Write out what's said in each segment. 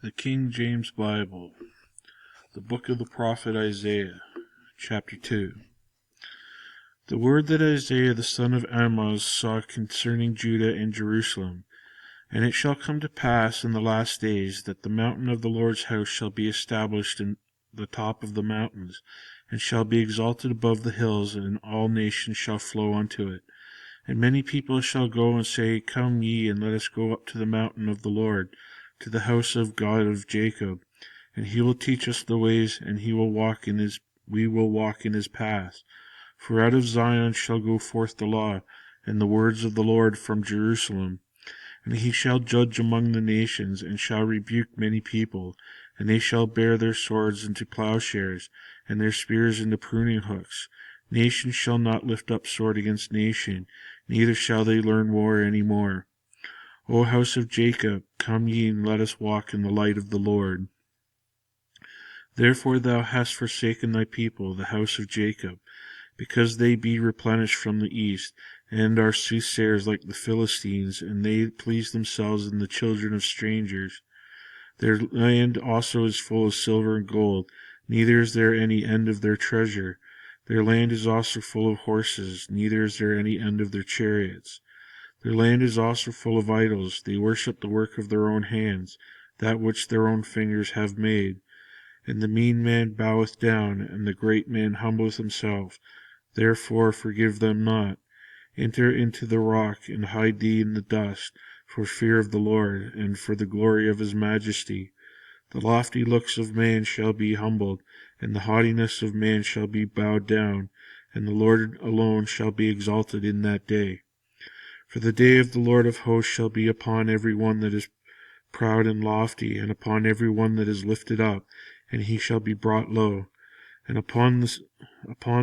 The King James Bible, the book of the prophet Isaiah, chapter 2. The word that Isaiah the son of Amoz saw concerning Judah and Jerusalem. And it shall come to pass in the last days that the mountain of the Lord's house shall be established in the top of the mountains, and shall be exalted above the hills, and all nations shall flow unto it. And many people shall go and say, Come ye, and let us go up to the mountain of the Lord, to the house of God of Jacob, and he will teach us the ways, and we will walk in his paths. For out of Zion shall go forth the law, and the words of the Lord from Jerusalem. And he shall judge among the nations, and shall rebuke many people, and they shall bear their swords into plowshares, and their spears into pruning hooks. Nation shall not lift up sword against nation, neither shall they learn war any more. O house of Jacob, come ye, and let us walk in the light of the Lord. Therefore thou hast forsaken thy people, the house of Jacob, because they be replenished from the east, and are soothsayers like the Philistines, and they please themselves in the children of strangers. Their land also is full of silver and gold, neither is there any end of their treasure. Their land is also full of horses, neither is there any end of their chariots. Their land is also full of idols. They worship the work of their own hands, that which their own fingers have made. And the mean man boweth down, and the great man humbleth himself. Therefore forgive them not. Enter into the rock, and hide thee in the dust, for fear of the Lord, and for the glory of his majesty. The lofty looks of man shall be humbled, and the haughtiness of man shall be bowed down, and the Lord alone shall be exalted in that day. For the day of the Lord of hosts shall be upon every one that is proud and lofty, and upon every one that is lifted up, and he shall be brought low. And upon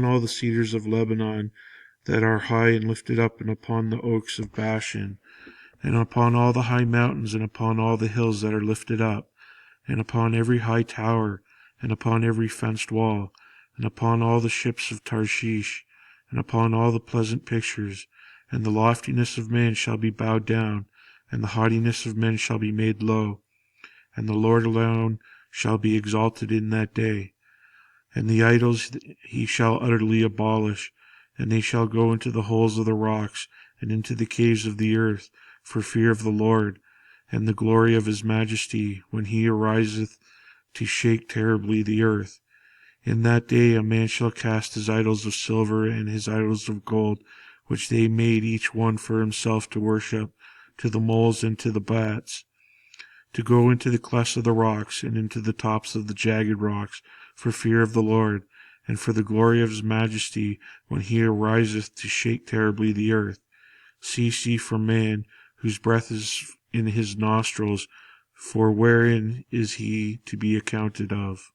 all the cedars of Lebanon that are high and lifted up, and upon the oaks of Bashan, and upon all the high mountains, and upon all the hills that are lifted up, and upon every high tower, and upon every fenced wall, and upon all the ships of Tarshish, and upon all the pleasant pictures. And the loftiness of man shall be bowed down, and the haughtiness of men shall be made low. And the Lord alone shall be exalted in that day. And the idols he shall utterly abolish, and they shall go into the holes of the rocks, and into the caves of the earth, for fear of the Lord, and the glory of his majesty, when he ariseth to shake terribly the earth. In that day a man shall cast his idols of silver and his idols of gold, which they made each one for himself to worship, to the moles and to the bats, to go into the clefts of the rocks, and into the tops of the jagged rocks, for fear of the Lord, and for the glory of his majesty, when he ariseth to shake terribly the earth. Cease ye from man, whose breath is in his nostrils, for wherein is he to be accounted of?